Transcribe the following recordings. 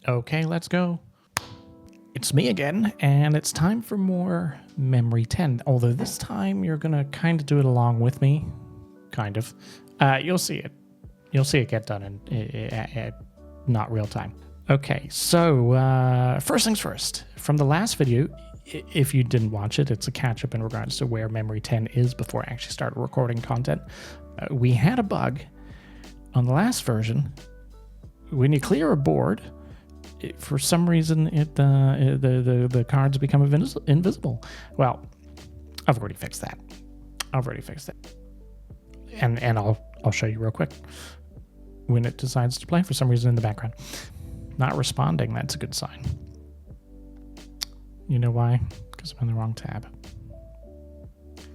Okay, let's go. It's me again, and it's time for more Memory10. Although this time you're gonna kind of do it along with me, kind of. You'll see it. You'll see it get done in not real time. Okay, so first things first. From the last video, if you didn't watch it, it's a catch-up in regards to where Memory10 is before I actually started recording content. We had a bug on the last version. When you clear a board, for some reason, the cards become invisible. Well, I've already fixed that. And I'll show you real quick. When it decides to play, for some reason in the background, not responding, that's a good sign. You know why? Because I'm in the wrong tab.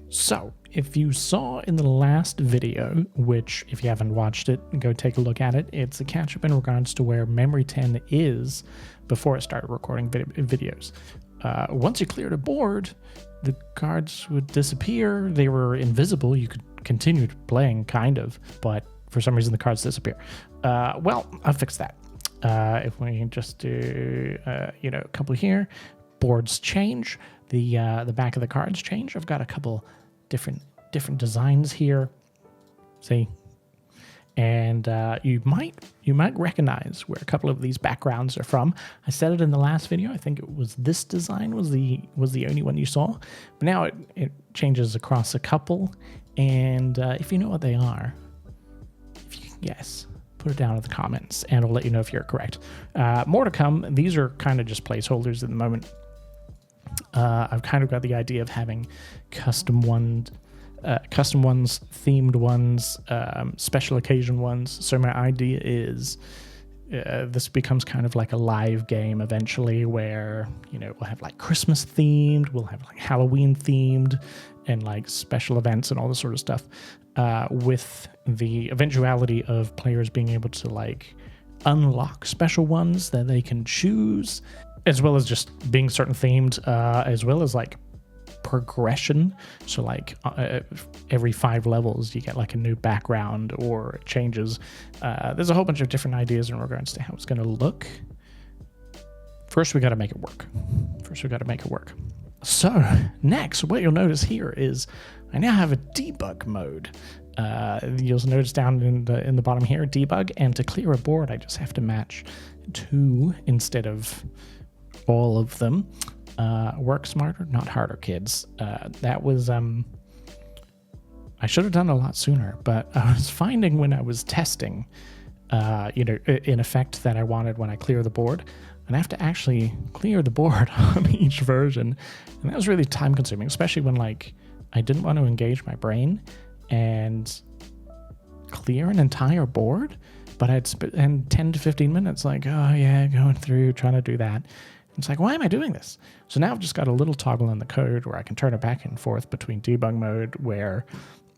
So, if you saw in the last video, which if you haven't watched it, go take a look at it, it's a catch-up in regards to where Memory10 is before it started recording videos. Once you cleared a board, the cards would disappear. They were invisible. You could continue playing, kind of, but for some reason the cards disappear. Well, I'll fix that. If we just do, a couple here, boards change. The back of the cards change. I've got a couple different designs here, see, and you might recognize where a couple of these backgrounds are from. I said it in the last video. I think it was this design was the only one you saw, but now it changes across a couple. And if you know what they are, if you can guess, put it down in the comments, and I'll let you know if you're correct. More to come. These are kind of just placeholders at the moment. I've kind of got the idea of having custom ones, themed ones, special occasion ones. So my idea is this becomes kind of like a live game eventually, where we'll have like Christmas themed, we'll have like Halloween themed, and like special events and all this sort of stuff, with the eventuality of players being able to like unlock special ones that they can choose, as well as just being certain themed, as well as like progression. So like every 5 levels you get like a new background, or it changes. There's a whole bunch of different ideas in regards to how it's going to look. First we got to make it work. So next, what you'll notice here is I now have a debug mode. You'll notice down in the bottom here, debug, and to clear a board I just have to match 2 instead of all of them. Work smarter, not harder, kids. That was I should have done a lot sooner, but I was finding when I was testing in effect that I wanted when I clear the board, and I have to actually clear the board on each version, and that was really time consuming, especially when like I didn't want to engage my brain and clear an entire board, but I'd spend 10 to 15 minutes like, oh yeah, going through trying to do that. It's like, why am I doing this? So now I've just got a little toggle in the code where I can turn it back and forth between debug mode, where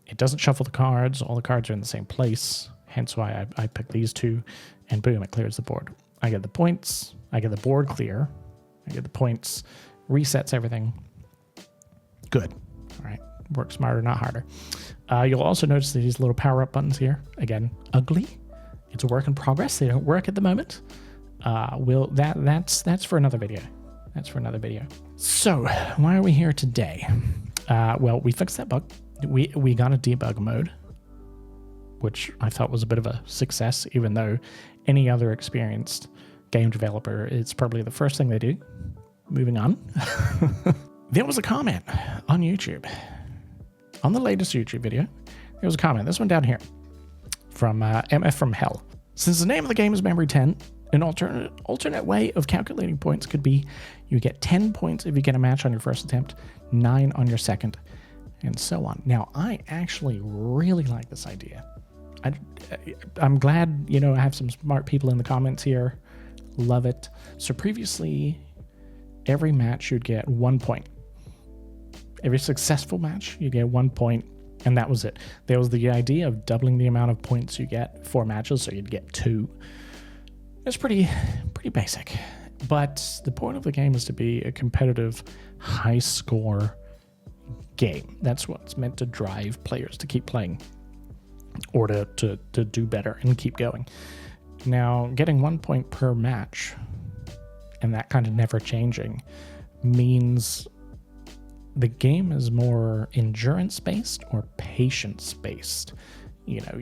it doesn't shuffle the cards, all the cards are in the same place, hence why I picked these 2, and boom, it clears the board. I get the points, I get the board clear, I get the points, resets everything. Good. All right, work smarter, not harder. You'll also notice these little power-up buttons here. Again, ugly. It's a work in progress. They don't work at the moment. That's for another video. So why are we here today? Well, we fixed that bug. We got a debug mode, which I thought was a bit of a success, even though any other experienced game developer, it's probably the first thing they do. Moving on. There was a comment on YouTube. On the latest YouTube video, there was a comment. This one down here from MF from Hell. Since the name of the game is Memory10, an alternate way of calculating points could be you get 10 points if you get a match on your first attempt, 9 on your second, and so on. Now, I actually really like this idea. I'm glad, I have some smart people in the comments here. Love it. So previously, every match you'd get 1 point. Every successful match, you get 1 point, and that was it. There was the idea of doubling the amount of points you get for matches, so you'd get 2. It's pretty basic, but the point of the game is to be a competitive, high-score game. That's what's meant to drive players to keep playing, or to do better and keep going. Now, getting 1 point per match and that kind of never changing means the game is more endurance based or patience based. You know,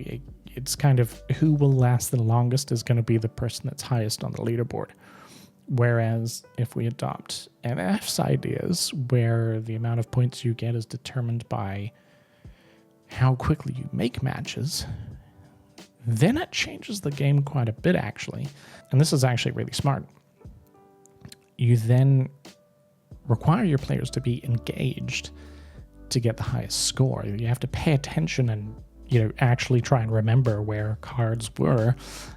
it's kind of who will last the longest is going to be the person that's highest on the leaderboard. Whereas if we adopt MF's ideas, where the amount of points you get is determined by how quickly you make matches, then it changes the game quite a bit, actually. And this is actually really smart. You then require your players to be engaged to get the highest score. You have to pay attention and, you know, actually try and remember where cards were.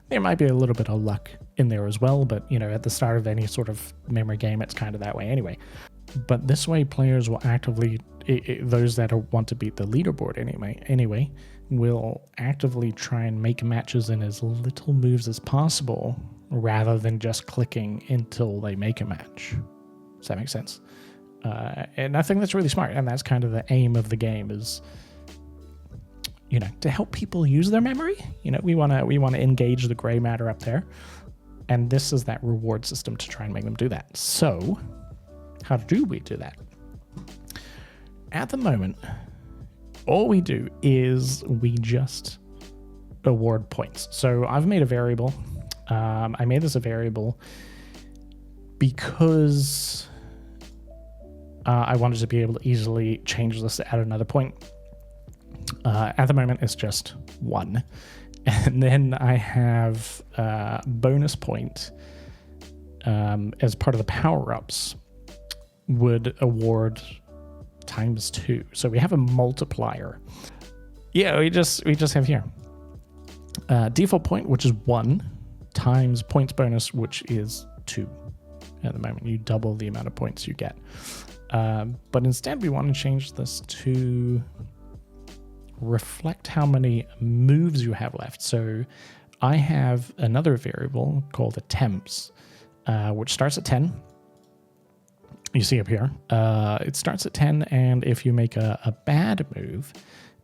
There might be a little bit of luck in there as well, but, you know, at the start of any sort of memory game, it's kind of that way anyway. But this way, players will actively, those that want to beat the leaderboard anyway, will actively try and make matches in as little moves as possible, rather than just clicking until they make a match. Does that make sense? And I think that's really smart, and that's kind of the aim of the game is, you know, to help people use their memory. You know, we want to engage the gray matter up there, and this is that reward system to try and make them do that. So, how do we do that? At the moment, all we do is we just award points. So I've made a variable. I made this a variable because I wanted to be able to easily change this to add another point. At the moment, it's just 1. And then I have a bonus point as part of the power-ups would award times 2. So we have a multiplier. Yeah, we just have here. Default point, which is 1, times points bonus, which is 2. At the moment, you double the amount of points you get. But instead, we want to change this to reflect how many moves you have left. So I have another variable called attempts, which starts at 10. You see up here, it starts at 10, and if you make a bad move,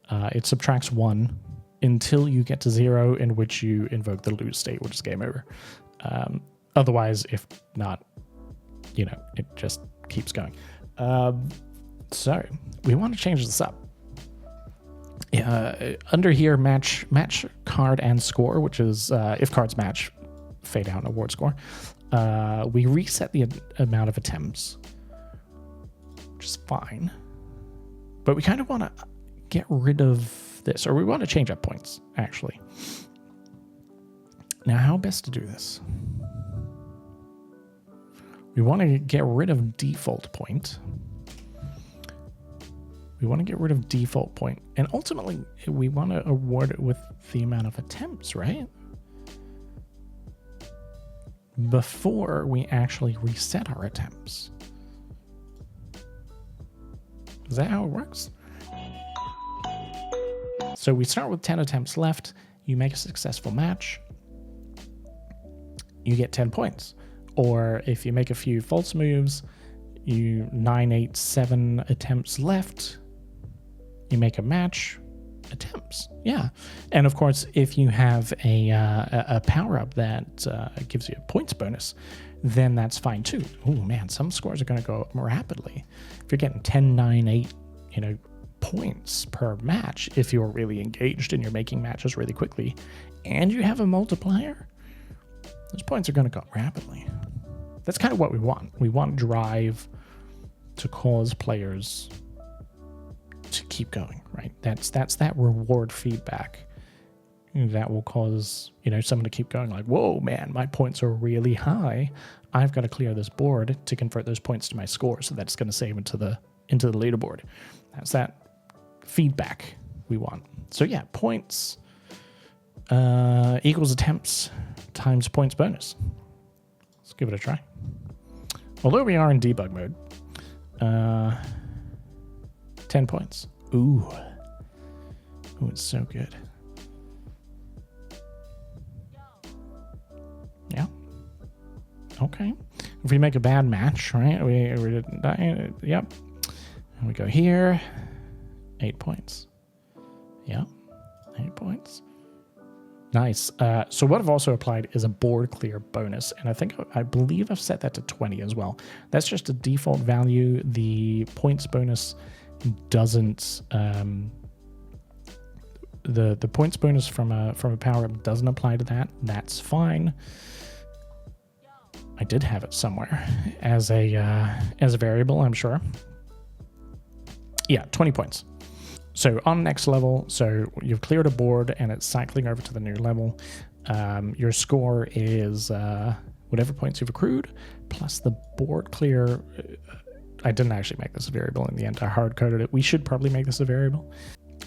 it subtracts 1 until you get to 0, in which you invoke the lose state, which is game over. Otherwise, if not, you know, it just keeps going. So we want to change this up. Under here, match card and score, which is if cards match, fade out and award score. We reset the amount of attempts, which is fine, but we kind of want to get rid of this, or we want to change up points, actually. Now, how best to do this? We want to get rid of default point. We want to get rid of default point, and ultimately, we want to award it with the amount of attempts, right? Before we actually reset our attempts. Is that how it works? So we start with 10 attempts left. You make a successful match. You get 10 points. Or if you make a few false moves, 9, 8, 7 attempts left. You make a match. Attempts. Yeah. And of course, if you have a power-up that gives you a points bonus, then that's fine too. Oh man, some scores are going to go up more rapidly. If you're getting 10, 9, 8, you know, points per match, if you're really engaged and you're making matches really quickly, and you have a multiplier, those points are going to go up rapidly. That's kind of what we want. We want drive to cause players to keep going, right? That's that reward feedback that will cause, you know, someone to keep going, like, whoa, man, my points are really high. I've got to clear this board to convert those points to my score, so that's going to save into the leaderboard. That's that feedback we want. So yeah, points equals attempts times points bonus. Let's give it a try. Although we are in debug mode, 10 points. Ooh, it's so good. Yeah. Okay. If we make a bad match, right? Yep. And we go here. 8 points. Yep. 8 points. Nice. So what I've also applied is a board clear bonus, and I believe I've set that to 20 as well. That's just a default value. The points bonus doesn't the points bonus from a power up doesn't apply to that. That's fine. I did have it somewhere as a variable, I'm sure. Yeah, 20 points. So on next level, so you've cleared a board and it's cycling over to the new level. Your score is whatever points you've accrued plus the board clear. I didn't actually make this a variable in the end. I hard coded it. We should probably make this a variable.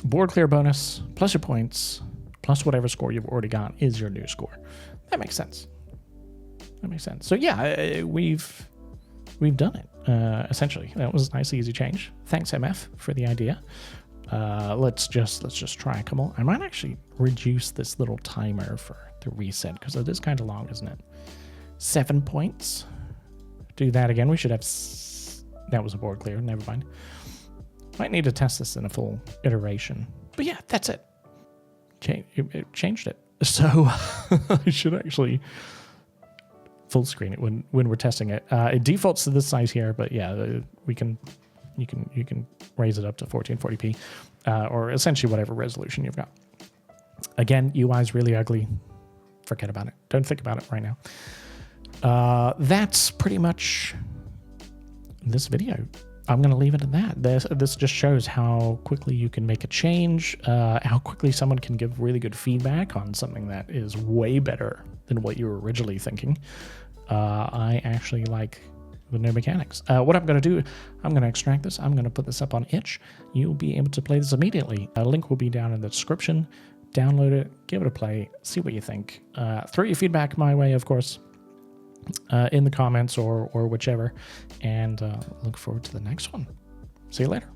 Board clear bonus plus your points plus whatever score you've already got is your new score. That makes sense. That makes sense. So yeah, we've done it. Essentially, that was a nice, easy change. Thanks, MF, for the idea. Let's just try a couple. I might actually reduce this little timer for the reset because it is kind of long, isn't it? 7 points. Do that again. We should have. That was a board clear. Never mind. Might need to test this in a full iteration. But yeah, that's it. It changed it. So I should actually full screen it when we're testing it. It defaults to this size here, but yeah, you can raise it up to 1440p or essentially whatever resolution you've got. Again, UI is really ugly. Forget about it. Don't think about it right now. That's pretty much this video. I'm going to leave it at that. This just shows how quickly you can make a change, how quickly someone can give really good feedback on something that is way better than what you were originally thinking. I actually like the new mechanics. What I'm going to do, I'm going to extract this. I'm going to put this up on itch. You'll be able to play this immediately. A link will be down in the description. Download it, give it a play, see what you think. Throw your feedback my way, of course, in the comments or whichever. And look forward to the next one. See you later.